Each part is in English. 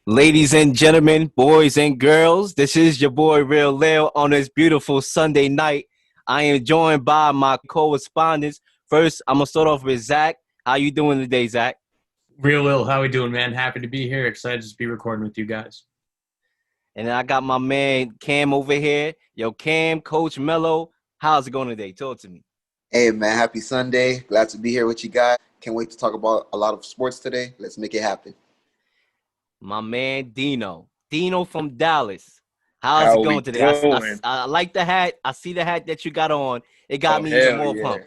Ladies and gentlemen, boys and girls, this is your boy Leel on this beautiful Sunday night. I am joined by my correspondents. First, I'm gonna start off with Zach. How you doing today, Zach? Real Lil, how we doing, man? Happy to be here. Excited to be recording with you guys. And then I got my man Cam over here. Yo, Cam, Coach Mello, how's it going today? Talk to me. Hey man, happy Sunday. Glad to be here with you guys. Can't wait to talk about a lot of sports today. Let's make it happen. My man Dean.O from Dallas. How's it How we going today? doing? I like the hat. I see the hat that you got on. It got Oh, me even hell more yeah. pumped.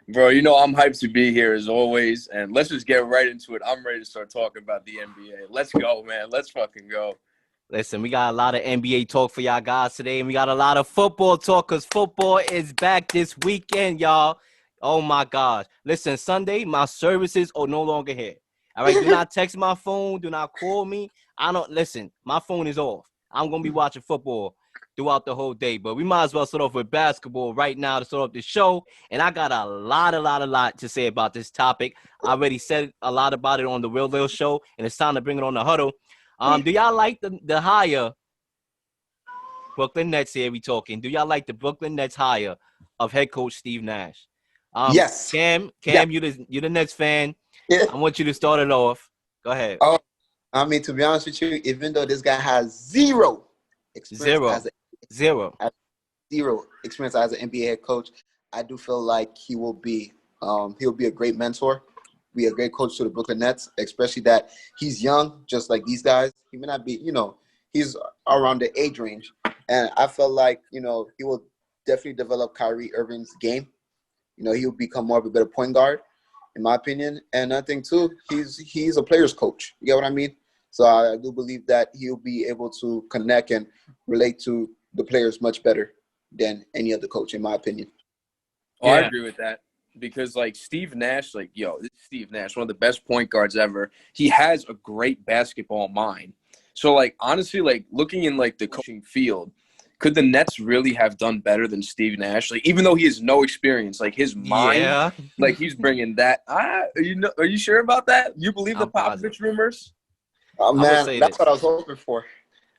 Bro, you know I'm hyped to be here as always, and let's just get right into it. I'm ready to start talking about the NBA. Let's go, man. Let's fucking go. Listen, we got a lot of NBA talk for y'all guys today, and we got a lot of football talk because football is back this weekend, y'all. Oh my gosh. Listen, Sunday, my services are no longer here. All right, do not text my phone, do not call me. I don't listen, my phone is off. I'm gonna be watching football throughout the whole day. But we might as well start off with basketball right now to start off the show. And I got a lot to say about this topic. I already said a lot about it on the Real Lil show, and it's time to bring it on the huddle. Do y'all like the hire Brooklyn Nets here? We talking. Do y'all like the Brooklyn Nets hire of head coach Steve Nash? Yes. Cam, Yeah. you're the Nets fan. Yeah. I want you to start it off. Go ahead. Oh, I mean, to be honest with you, even though this guy has zero experience Zero. zero experience as an NBA head coach, I do feel like he'll be a great mentor, be a great coach to the Brooklyn Nets, especially that he's young, just like these guys. He may not be, he's around the age range. And I felt like, he will definitely develop Kyrie Irving's game. He'll become more of a better point guard, in my opinion. And I think, too, he's a player's coach. You get what I mean? So I do believe that he'll be able to connect and relate to the players much better than any other coach, in my opinion. Oh, yeah. I agree with that because, like, Steve Nash, this is Steve Nash, one of the best point guards ever. He has a great basketball mind. So, like, honestly, like, looking in, like, the coaching field, could the Nets really have done better than Steve Nash? Like, even though he has no experience, like, his mind, like, he's bringing that. Are you sure about that? You believe the Popovich rumors? Oh, man, that's what I was hoping for.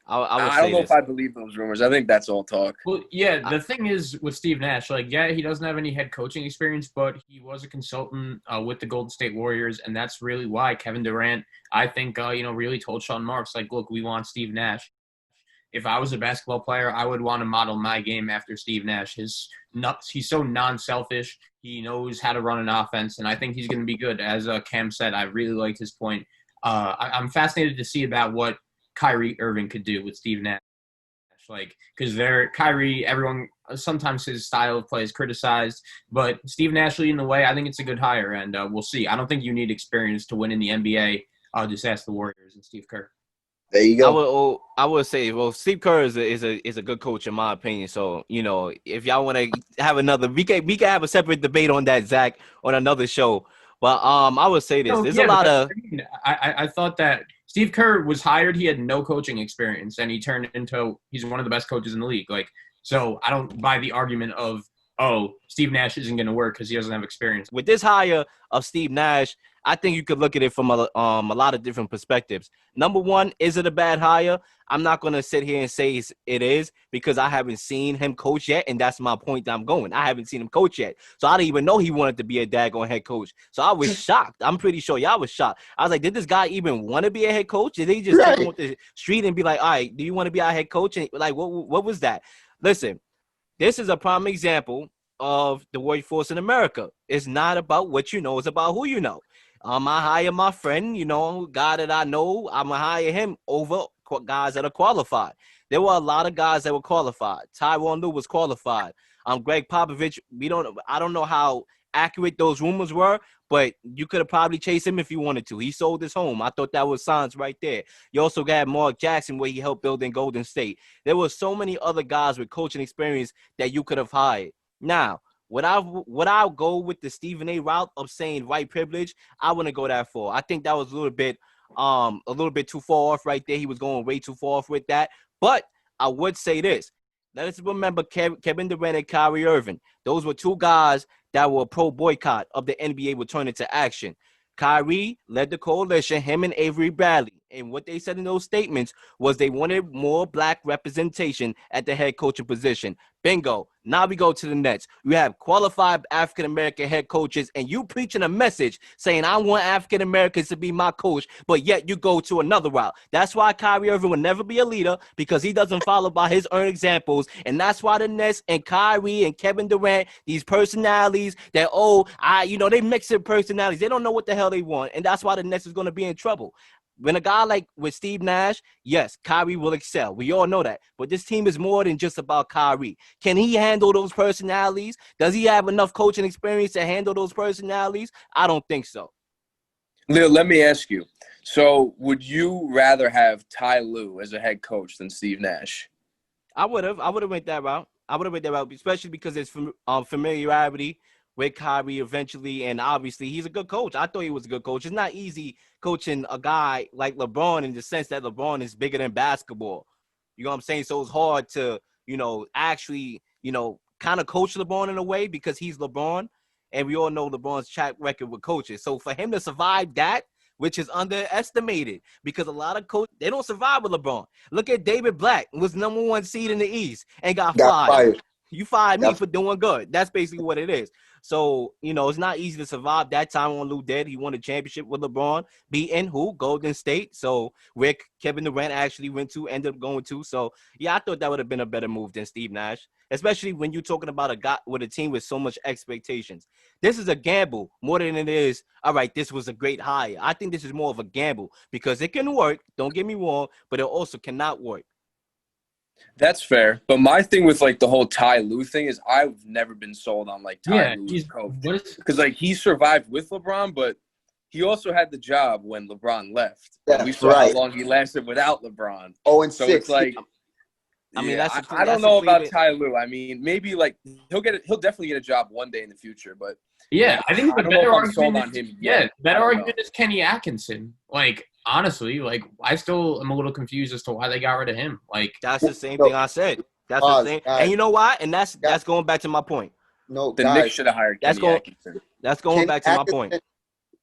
I don't know if I believe those rumors. I think that's all talk. Well, yeah, the thing is with Steve Nash, like, yeah, he doesn't have any head coaching experience, but he was a consultant with the Golden State Warriors, and that's really why Kevin Durant, I think, really told Sean Marks, like, look, we want Steve Nash. If I was a basketball player, I would want to model my game after Steve Nash. He's so non-selfish. He knows how to run an offense, and I think he's going to be good. As Cam said, I really liked his point. I'm fascinated to see about what Kyrie Irving could do with Steve Nash. Like, because Kyrie, everyone, sometimes his style of play is criticized, but Steve Nash leading the way, I think it's a good hire, and we'll see. I don't think you need experience to win in the NBA. Just ask the Warriors and Steve Kerr. There you go. I would say, well, Steve Kerr is a good coach in my opinion. So, if y'all want to have another, we can have a separate debate on that, Zach, on another show. But I would say this: there's a lot of. I thought that Steve Kerr was hired. He had no coaching experience, and he's one of the best coaches in the league. Like, so I don't buy the argument of, oh, Steve Nash isn't going to work because he doesn't have experience. With this hire of Steve Nash, I think you could look at it from a lot of different perspectives. Number one, is it a bad hire? I'm not going to sit here and say it is because I haven't seen him coach yet, and that's my point that I'm going. I haven't seen him coach yet. So I didn't even know he wanted to be a daggone head coach. So I was shocked. I'm pretty sure y'all was shocked. I was like, did this guy even want to be a head coach? Did he just take him with the street and be like, all right, do you want to be our head coach? And like, what was that? Listen, this is a prime example of the workforce in America. It's not about what you know. It's about who you know. I hire my friend, guy that I know. I'm going to hire him over guys that are qualified. There were a lot of guys that were qualified. Tyronn Lue was qualified. Greg Popovich, I don't know how accurate those rumors were, but you could have probably chased him if you wanted to. He sold his home. I thought that was signs right there. You also got Mark Jackson, where he helped build in Golden State. There were so many other guys with coaching experience that you could have hired. Now, would I go with the Stephen A route of saying white privilege? I wouldn't go that far. I think that was a little bit too far off right there. He was going way too far off with that. But I would say this. Let us remember Kevin Durant and Kyrie Irving. Those were two guys that were pro-boycott of the NBA returning to action. Kyrie led the coalition, him and Avery Bradley. And what they said in those statements was they wanted more black representation at the head coaching position. Bingo. Now we go to the Nets. We have qualified African-American head coaches, and you preaching a message saying, I want African-Americans to be my coach, but yet you go to another route. That's why Kyrie Irving will never be a leader, because he doesn't follow by his own examples. And that's why the Nets and Kyrie and Kevin Durant, these personalities that, they mix their personalities. They don't know what the hell they want. And that's why the Nets is going to be in trouble. When a guy like with Steve Nash, yes, Kyrie will excel. We all know that. But this team is more than just about Kyrie. Can he handle those personalities? Does he have enough coaching experience to handle those personalities? I don't think so. Leel, let me ask you. So would you rather have Ty Lue as a head coach than Steve Nash? I would have went that route. Especially because it's familiarity with Kyrie eventually, and obviously he's a good coach. I thought he was a good coach. It's not easy coaching a guy like LeBron in the sense that LeBron is bigger than basketball. You know what I'm saying? So it's hard to, actually, kind of coach LeBron in a way because he's LeBron, and we all know LeBron's track record with coaches. So for him to survive that, which is underestimated because a lot of coaches, they don't survive with LeBron. Look at David Black, was #1 seed in the East and got fired. You fired me for doing good. That's basically what it is. So, it's not easy to survive. That time when Lue did, he won a championship with LeBron, beating who? Golden State. So, where Kevin Durant actually ended up going to. So, yeah, I thought that would have been a better move than Steve Nash, especially when you're talking about a guy with a team with so much expectations. This is a gamble more than it is, all right, this was a great hire. I think this is more of a gamble because it can work. Don't get me wrong, but it also cannot work. That's fair. But my thing with, the whole Ty Lue thing is I've never been sold on, Ty Lue as coach. Because, he survived with LeBron, but he also had the job when LeBron left. Yeah, we saw how long he lasted without LeBron. Oh, and so 6. It's I don't know about Ty Lue. I mean, maybe, he'll definitely get a job one day in the future, but yeah, I think the better argument argument is Kenny Atkinson. Honestly, I still am a little confused as to why they got rid of him. That's the same thing I said. That's the same. And you know why? And that's going back to my point. No, the Knicks should have hired Kenny Atkinson. That's going back to my point.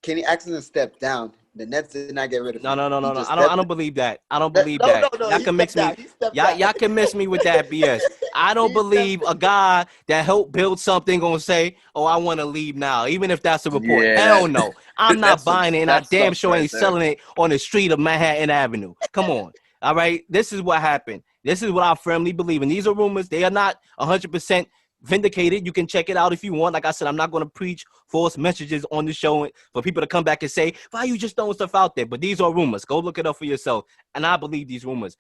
Kenny Atkinson stepped down. The Nets did not get rid of him. No. I don't believe that. I don't believe that. Y'all can mix me. Y'all can miss me with that BS. I don't believe a guy that helped build something gonna say, "Oh, I want to leave now," even if that's a report. Yeah, hell no. I'm not buying it, and I damn sure ain't selling it on the street of Manhattan Avenue. Come on. All right. This is what happened. This is what I firmly believe. And these are rumors. They are not 100% vindicated. You can check it out if you want. Like I said, I'm not going to preach false messages on the show for people to come back and say, why you just throwing stuff out there? But these are rumors. Go look it up for yourself. And I believe these rumors.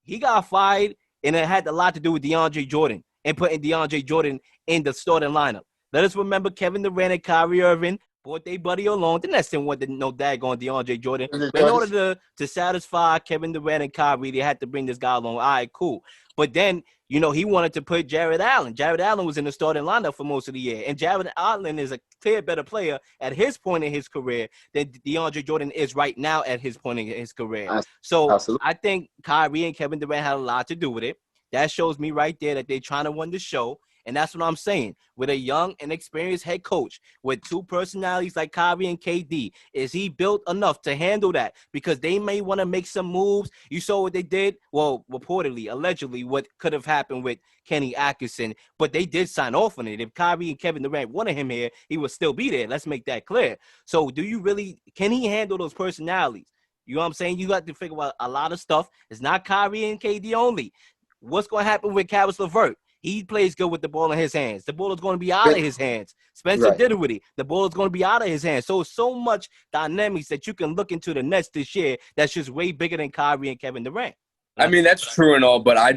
He got fired, and it had a lot to do with DeAndre Jordan and putting DeAndre Jordan in the starting lineup. Let us remember Kevin Durant and Kyrie Irving brought their buddy along. The Nets didn't want no daggone DeAndre Jordan. But in order to satisfy Kevin Durant and Kyrie, they had to bring this guy along. All right, cool. But then, he wanted to put Jared Allen. Jared Allen was in the starting lineup for most of the year. And Jared Allen is a clear better player at his point in his career than DeAndre Jordan is right now at his point in his career. So absolutely. I think Kyrie and Kevin Durant had a lot to do with it. That shows me right there that they're trying to win the show. And that's what I'm saying. With a young and experienced head coach with two personalities like Kyrie and KD, is he built enough to handle that? Because they may want to make some moves. You saw what they did. Well, reportedly, allegedly, what could have happened with Kenny Atkinson, but they did sign off on it. If Kyrie and Kevin Durant wanted him here, he would still be there. Let's make that clear. So can he handle those personalities? You know what I'm saying? You got to figure out a lot of stuff. It's not Kyrie and KD only. What's going to happen with Caris LeVert? He plays good with the ball in his hands. The ball is going to be out of his hands. Spencer Dinwiddie, the ball is going to be out of his hands. So much dynamics that you can look into the Nets this year that's just way bigger than Kyrie and Kevin Durant. I mean, that's true and all, but I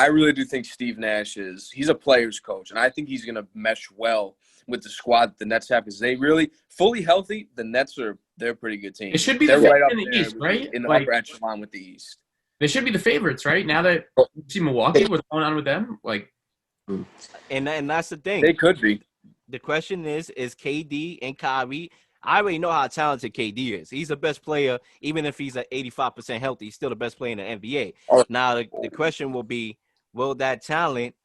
really do think Steve Nash he's a player's coach, and I think he's going to mesh well with the squad that the Nets have because they really fully healthy. The Nets they're a pretty good team. It should be they're right up in the East, right? In the upper echelon with the East. They should be the favorites, right? Now that you see Milwaukee, what's going on with them? And that's the thing. They could be. The question is KD and Kyrie. I already know how talented KD is. He's the best player, even if he's at 85% healthy. He's still the best player in the NBA. Now, the question will be, will that talent,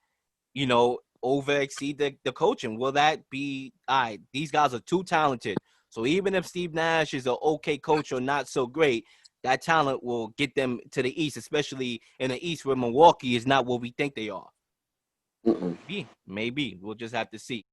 over exceed the coaching? Will that be, all right, these guys are too talented. So even if Steve Nash is an okay coach or not so great, that talent will get them to the East, especially in the East where Milwaukee is not what we think they are. Mm-mm. Maybe. We'll just have to see.